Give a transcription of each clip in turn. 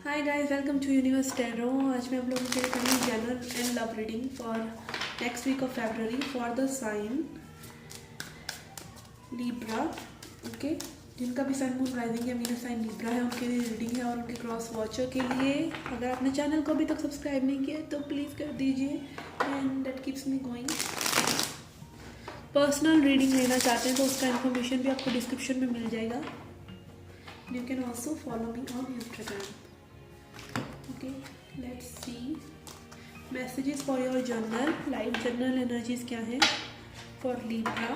Hi guys, welcome to Universe Tarot. आज मैं आप लोगों के लिए करूँगी general and love reading for next week of February for the sign Libra. Okay, जिनका भी सन मून राइजिंग या मीनस साइन लिब्रा है उनके लिए रीडिंग है और उनके क्रॉस वॉचर के लिए। अगर आपने चैनल को अभी तक सब्सक्राइब नहीं किया तो प्लीज़ कर दीजिए and that keeps me going. Personal reading लेना चाहते हैं तो उसका इन्फॉर्मेशन भी आपको डिस्क्रिप्शन में मिल जाएगा। You can also follow me on Instagram. Okay, let's see messages for your journal. Live journal energies क्या है for Libra?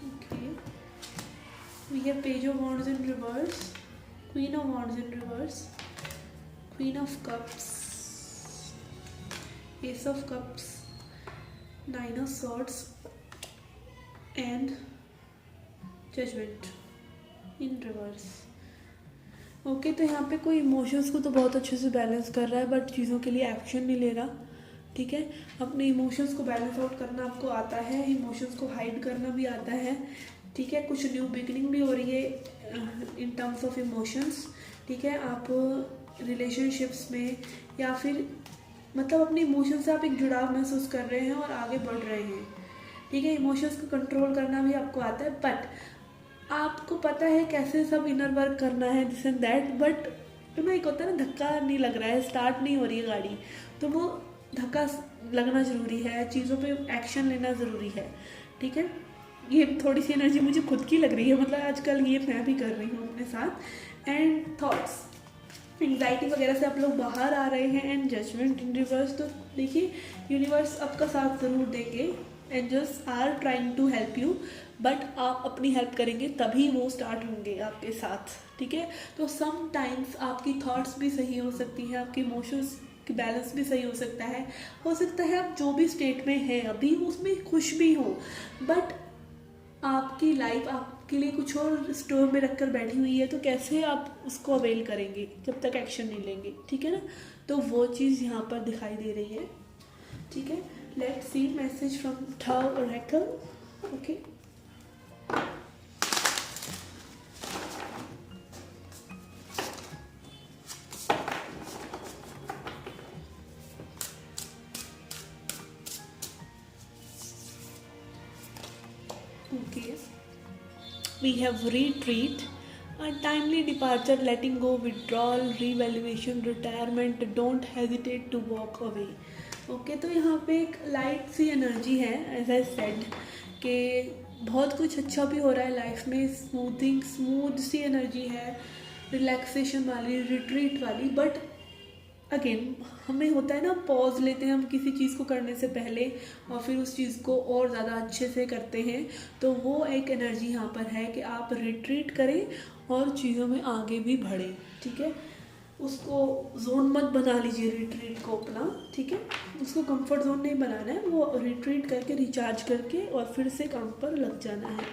Okay, we have Page of Wands in reverse, Queen of Wands in reverse, Queen of Cups, Ace of Cups, Nine of Swords and Judgment in reverse. Okay, तो यहाँ पे कोई emotions को तो बहुत अच्छे से बैलेंस कर रहा है बट चीज़ों के लिए एक्शन नहीं ले रहा। ठीक है, अपने इमोशंस को बैलेंस आउट करना आपको आता है, इमोशंस को हाइड करना भी आता है। ठीक है, कुछ न्यू बिगनिंग भी हो रही है इन टर्म्स ऑफ इमोशंस। ठीक है, आप रिलेशनशिप्स में या फिर मतलब अपने इमोशन से आप एक जुड़ाव महसूस कर रहे हैं और आगे बढ़ रहे हैं। ठीक है, इमोशंस को कंट्रोल करना भी आपको आता है बट आपको पता है कैसे सब इनर वर्क करना है दिस एंड दैट। बट तो ना एक होता है ना, धक्का नहीं लग रहा है, स्टार्ट नहीं हो रही है गाड़ी, तो वो धक्का लगना ज़रूरी है, चीज़ों पे एक्शन लेना ज़रूरी है। ठीक है, ये थोड़ी सी एनर्जी मुझे खुद की लग रही है, मतलब आजकल ये मैं भी कर रही हूँ अपने साथ। एंड थॉट्स, एंग्जाइटी वगैरह से आप लोग बाहर आ रहे हैं। एंड जजमेंट इन रिवर्स, तो देखिए यूनिवर्स आपका साथ ज़रूर देंगे। Angels are trying to help you but आप अपनी हेल्प करेंगे तभी वो स्टार्ट होंगे आपके साथ। ठीक है, तो सम टाइम्स आपकी थॉट्स भी सही हो सकती हैं, आपके इमोशंस की बैलेंस भी सही हो सकता है। हो सकता है आप जो भी स्टेट में हैं अभी उसमें खुश भी हो बट आपकी लाइफ आपके लिए कुछ और स्टोर में रख कर बैठी हुई है, तो कैसे आप उसको अवेल करेंगे जब तक एक्शन नहीं लेंगे। ठीक है ना, तो वो चीज़ यहाँ पर दिखाई दे रही है। ठीक है, let's see message from Tao Oracle. Okay, okay, we have retreat, a timely departure, letting go, withdrawal, revaluation, retirement, don't hesitate to walk away. Okay, तो यहाँ पे एक लाइट सी एनर्जी है एज आई सेड कि बहुत कुछ अच्छा भी हो रहा है लाइफ में, स्मूथ सी एनर्जी है, रिलैक्सेशन वाली, रिट्रीट वाली। बट अगेन हमें होता है ना, पॉज लेते हैं हम किसी चीज़ को करने से पहले और फिर उस चीज़ को और ज़्यादा अच्छे से करते हैं। तो वो एक एनर्जी यहाँ पर है कि आप रिट्रीट करें और चीज़ों में आगे भी बढ़ें। ठीक है, उसको जोन मत बना लीजिए रिट्रीट को अपना। ठीक है, उसको कंफर्ट जोन नहीं बनाना है, वो रिट्रीट करके रिचार्ज करके और फिर से काम पर लग जाना है।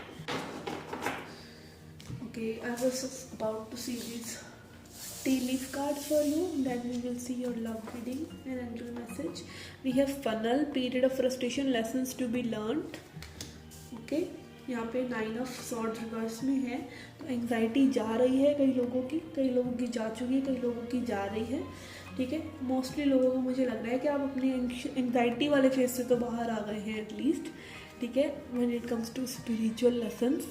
Okay, I was about to see this tea leaf cards for you, then we will see your love reading and angel message. We have funnel, period of frustration, lessons to be learned. Okay, यहाँ पे 9 of swords reverse में है, तो anxiety जा रही है कई लोगों की जा चुकी है, कई लोगों की जा रही है। ठीक है, मोस्टली लोगों को मुझे लग रहा है कि आप अपनी एंग्जाइटी वाले फेज से तो बाहर आ गए हैं एटलीस्ट। ठीक है, when it comes to spiritual lessons.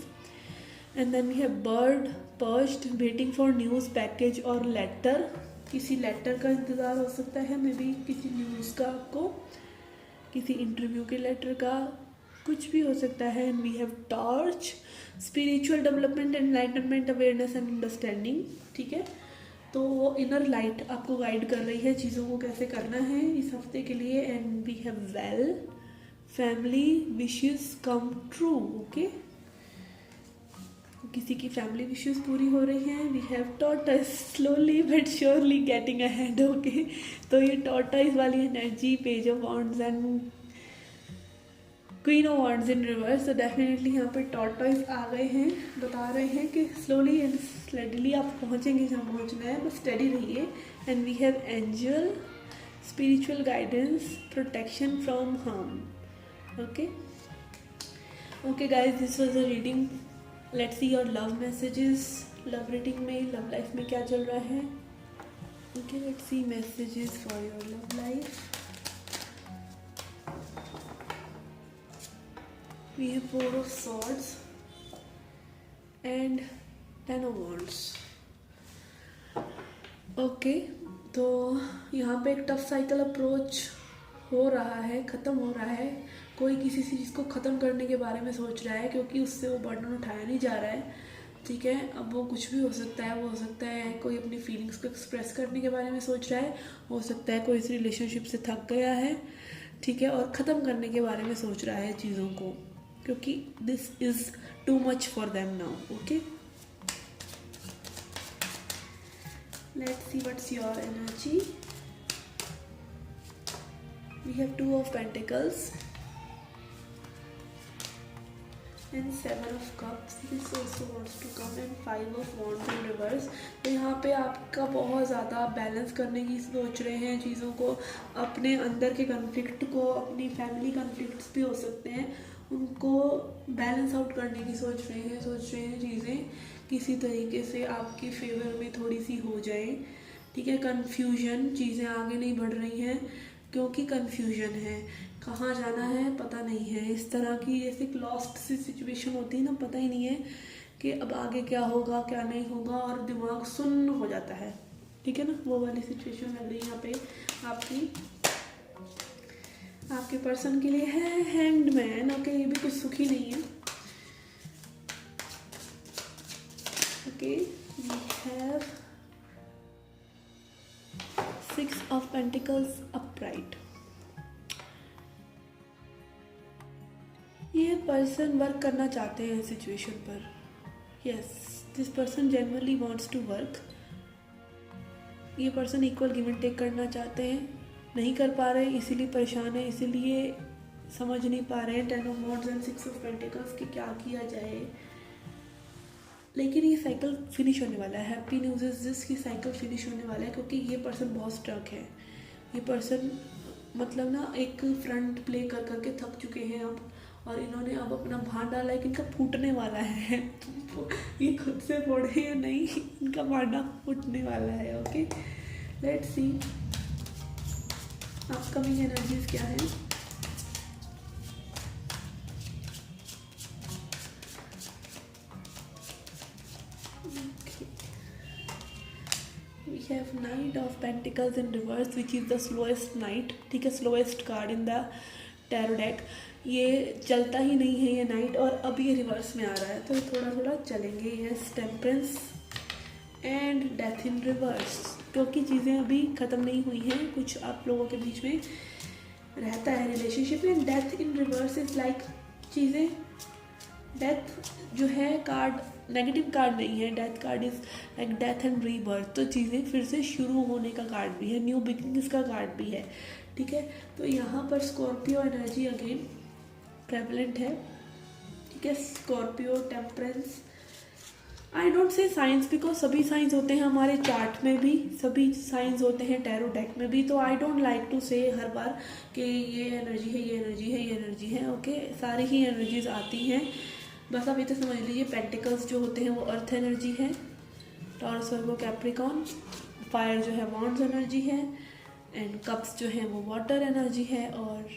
And then we have bird perched, waiting for news, package और लेटर। किसी लेटर का इंतज़ार हो सकता है, मे बी किसी न्यूज़ का, आपको किसी इंटरव्यू के लेटर का, कुछ भी हो सकता है। And we have torch, spiritual development, enlightenment, awareness and understanding. ठीक है, तो वो इनर लाइट आपको गाइड कर रही है चीज़ों को कैसे करना है इस हफ्ते के लिए। And we have well, family wishes come true. Okay, किसी की फैमिली विशेस पूरी हो रही हैं। We have tortoise, slowly but surely getting ahead. Okay, तो ये टॉर्टाइज वाली energy, page of wands and queen of wands in reverse, तो डेफिनेटली यहाँ पे टॉर्टाइज आ गए हैं, बता रहे हैं कि स्लोली एंड स्टेडीली आप पहुँचेंगे जहाँ पहुँचना है, बस स्टेडी रहिए। And we have angel, spiritual guidance, protection from harm. Okay okay guys, this was a reading. Let's see your love messages. Love reading में, लव लाइफ में क्या चल रहा है. Okay, let's see messages for your love life. We have 4 of swords and 10 of wands. Okay, तो यहाँ पे एक टफ साइकिल अप्रोच हो रहा है, ख़त्म हो रहा है. कोई किसी चीज़ को ख़त्म करने के बारे में सोच रहा है क्योंकि उससे वो बर्डन उठाया नहीं जा रहा है. ठीक है, अब वो कुछ भी हो सकता है. वो हो सकता है कोई अपनी फीलिंग्स को एक्सप्रेस करने के बारे में सोच रहा है. हो सकता है कोई इस रिलेशनशिप से थक गया है. ठीक है, और ख़त्म करने के बारे में सोच रहा है चीज़ों को, क्योंकि this is too much for them now. Okay, let's see what's your energy. We have 2 of Pentacles and 7 of Cups. This also wants to come, and 5 of Wands in reverse. तो यहाँ पे आपका बहुत ज़्यादा बैलेंस करने की सोच रहे हैं चीज़ों को, अपने अंदर के कन्फ्लिक्ट को, अपनी फैमिली कन्फ्लिक्ट्स भी हो सकते हैं, उनको बैलेंस आउट करने की सोच रहे हैं चीज़ें किसी तरीके से आपके फेवर में थोड़ी सी हो जाए. ठीक है, कन्फ्यूजन, चीज़ें आगे नहीं बढ़ रही हैं क्योंकि कन्फ्यूजन है, कहाँ जाना है पता नहीं है. इस तरह की जैसे लॉस्ट सी सिचुएशन होती है ना, पता ही नहीं है कि अब आगे क्या होगा क्या नहीं होगा, और दिमाग सुन्न हो जाता है. ठीक है ना, वो वाली सिचुएशन लग रही है यहाँ पे आपकी, आपके पर्सन के लिए है. Hanged man. ओके, ये भी कुछ सुखी नहीं है. Okay, we have 6 of Pentacles upright. ये पर्सन वर्क करना चाहते हैं सिचुएशन पर. Yes, this person genuinely wants to work. ये person equal give and take करना चाहते हैं, नहीं कर पा रहे, इसीलिए परेशान है, इसीलिए समझ नहीं पा रहे हैं 10 of Wands and 6 of Pentacles कि क्या किया जाए. लेकिन ये साइकिल फिनिश होने वाला है. हैप्पी न्यूज़ इज दिस कि साइकिल फिनिश होने वाला है, क्योंकि ये पर्सन बहुत स्ट्रक है. ये पर्सन मतलब ना एक फ्रंट प्ले कर करके थक चुके हैं अब, और इन्होंने अब अपना भांड डाला है कि इनका फूटने वाला है. ये खुद से फोड़े या नहीं, इनका भांडा फूटने वाला है. Okay, let's C upcoming energies क्या है. We have Knight of Pentacles in reverse, which is the slowest knight. ठीक है, slowest card in the tarot deck. ये चलता ही नहीं है ये नाइट, और अब ये रिवर्स में आ रहा है तो थोड़ा थोड़ा चलेंगे. Yes, temperance and death in reverse, क्योंकि चीज़ें अभी ख़त्म नहीं हुई हैं, कुछ आप लोगों के बीच में रहता है रिलेशनशिप में. Death in reverse is like चीज़ें, डेथ जो है कार्ड नेगेटिव कार्ड नहीं है. Death card is like death and rebirth, तो चीज़ें फिर से शुरू होने का कार्ड भी है, न्यू बिगिनिंग्स का कार्ड भी है. ठीक है, तो यहाँ पर स्कॉर्पियो एनर्जी अगेन प्रेवलेंट है. ठीक है, Scorpio, temperance. I don't say science, because सभी साइंस होते हैं हमारे चार्ट में भी, सभी साइंस होते हैं टैरो डेक में भी, तो आई डोंट लाइक टू से हर बार कि ये एनर्जी है, ये एनर्जी है, ये एनर्जी है. ओके, सारी ही एनर्जीज आती हैं. बस आप ये तो समझ लीजिए, पेंटिकल्स जो होते हैं वो अर्थ एनर्जी है, टॉरस वर्गो कैप्रिकॉन. फायर जो है वॉन्ड्स एनर्जी है, एंड कप्स जो है वो वाटर एनर्जी है, और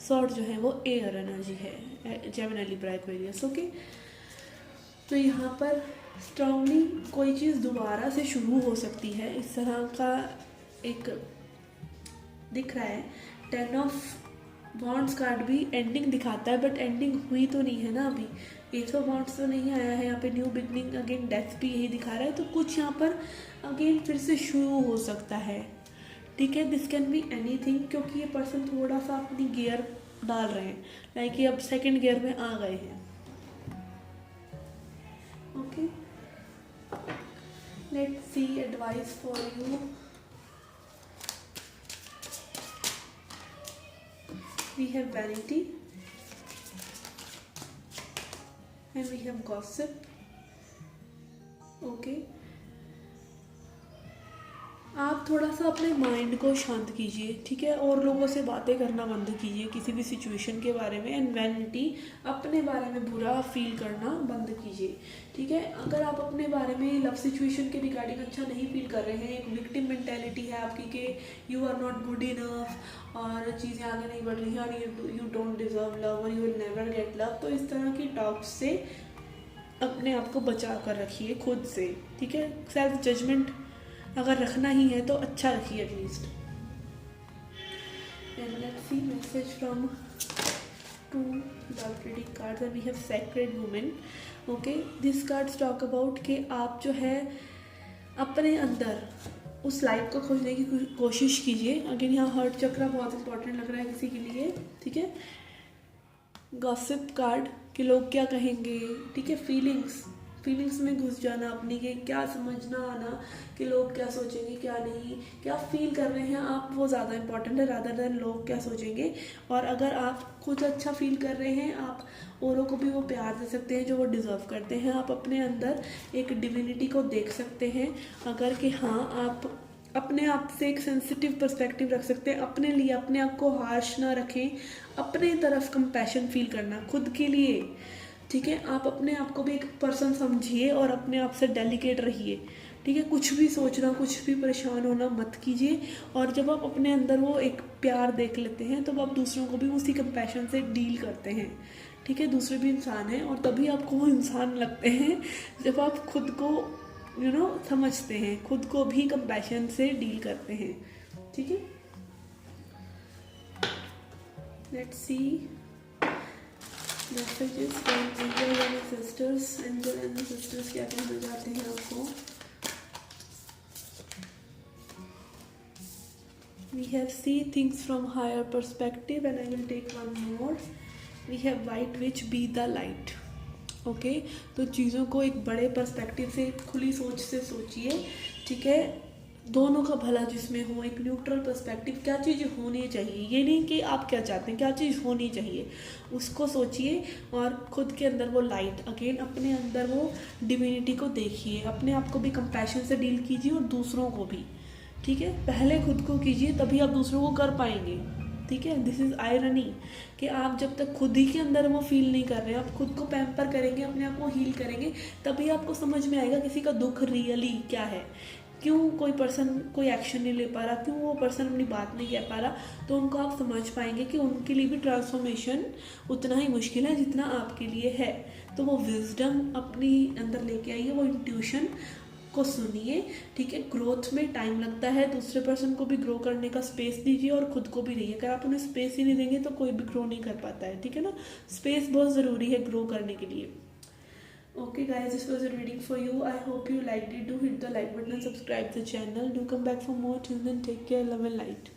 सॉर्ड जो है वो एयर एनर्जी है, जेमिनी लिब्रा एक्वेरियस. ओके, तो यहाँ पर स्ट्रांगली कोई चीज़ दोबारा से शुरू हो सकती है, इस तरह का एक दिख रहा है. 10 ऑफ वॉन्ड्स कार्ड भी एंडिंग दिखाता है, बट एंडिंग हुई तो नहीं है ना अभी. 8 ऑफ वॉन्ड्स तो नहीं आया है यहाँ पे. न्यू बिगनिंग अगेन डेथ भी यही दिखा रहा है, तो कुछ यहाँ पर अगेन फिर से शुरू हो सकता है. ठीक है, दिस कैन बी एनीथिंग, क्योंकि ये पर्सन थोड़ा सा अपनी गियर डाल रहे हैं, लाइक ये अब सेकेंड गियर में आ गए हैं. Okay, let's C advice for you. We have vanity and we have gossip. Okay, आप थोड़ा सा अपने माइंड को शांत कीजिए, ठीक है, और लोगों से बातें करना बंद कीजिए किसी भी सिचुएशन के बारे में, एंड वैनिटी, अपने बारे में बुरा फील करना बंद कीजिए, ठीक है। अगर आप अपने बारे में लव सिचुएशन के रिगार्डिंग अच्छा नहीं फील कर रहे हैं, एक विक्टिम मेंटेलिटी है आपकी कि you are not good enough और चीज़ें आगे नहीं बढ़ रही हैं और यू डोंट डिजर्व लव और you will never get love, तो इस तरह की टॉक्स से अपने आप को बचा कर रखिए खुद से, ठीक है। सेल्फ जजमेंट अगर रखना ही है तो अच्छा रखिए at least. And let's see message from two already cards we have sacred women. Okay, this cards talk about कि आप जो है अपने अंदर उस लाइफ को खोजने की कोशिश कीजिए। अगेन यहाँ हार्ट चक्रा बहुत इंपॉर्टेंट लग रहा है किसी के लिए, ठीक है। गॉसिप कार्ड कि लोग क्या कहेंगे, ठीक है। फीलिंग्स में घुस जाना अपनी के, क्या समझना आना कि लोग क्या सोचेंगे क्या नहीं, क्या फील कर रहे हैं आप, वो ज़्यादा इंपॉर्टेंट है रादर देन लोग क्या सोचेंगे। और अगर आप खुद अच्छा फील कर रहे हैं, आप औरों को भी वो प्यार दे सकते हैं जो वो डिज़र्व करते हैं। आप अपने अंदर एक डिविनिटी को देख सकते हैं अगर कि हाँ, आप अपने आप से एक सेंसिटिव पर्सपेक्टिव रख सकते हैं अपने लिए, अपने आप को हार्श ना रखें, अपने तरफ कंपैशन फील करना खुद के लिए, ठीक है। आप अपने आप को भी एक पर्सन समझिए और अपने आप से डेलिकेट रहिए, ठीक है। कुछ भी सोचना, कुछ भी परेशान होना मत कीजिए। और जब आप अपने अंदर वो एक प्यार देख लेते हैं तो आप दूसरों को भी उसी कंपैशन से डील करते हैं, ठीक है। दूसरे भी इंसान हैं और तभी आपको वो इंसान लगते हैं जब आप खुद को समझते हैं, खुद को भी कंपैशन से डील करते हैं, ठीक है। Let's see messages from angel and sisters. Angel and sisters क्या कहना चाहते हैं आपको? We have see things from higher perspective and I will take one more. We have white witch be the light. Okay तो चीज़ों को एक बड़े पर्सपेक्टिव से, खुली सोच से सोचिए, ठीक है। दोनों का भला जिसमें हो, एक न्यूट्रल पर्सपेक्टिव, क्या चीज़ होनी चाहिए, ये नहीं कि आप क्या चाहते हैं, क्या चीज़ होनी चाहिए उसको सोचिए। और खुद के अंदर वो लाइट, अगेन अपने अंदर वो डिविनिटी को देखिए, अपने आप को भी कंपैशन से डील कीजिए और दूसरों को भी, ठीक है। पहले खुद को कीजिए तभी आप दूसरों को कर पाएंगे, ठीक है। दिस इज़ आयरनी कि आप जब तक खुद ही के अंदर वो फील नहीं कर रहे हैं, आप खुद को पैम्पर करेंगे, अपने आप को हील करेंगे, तभी आपको समझ में आएगा किसी का दुख रियली क्या है, क्यों कोई पर्सन कोई एक्शन नहीं ले पा रहा, क्यों वो पर्सन अपनी बात नहीं कह पा रहा। तो उनको आप समझ पाएंगे कि उनके लिए भी ट्रांसफॉर्मेशन उतना ही मुश्किल है जितना आपके लिए है। तो वो विजडम अपनी अंदर लेके आइए, वो इंट्यूशन को सुनिए, ठीक है। ग्रोथ में टाइम लगता है, दूसरे पर्सन को भी ग्रो करने का स्पेस दीजिए और खुद को भी दीजिए। अगर आप उन्हें स्पेस ही नहीं देंगे तो कोई भी ग्रो नहीं कर पाता है, ठीक है ना। स्पेस बहुत ज़रूरी है ग्रो करने के लिए। Okay guys, this was a reading for you. I hope you liked it. Do hit the like button and subscribe the channel. Do come back for more. Till then, take care, love and light.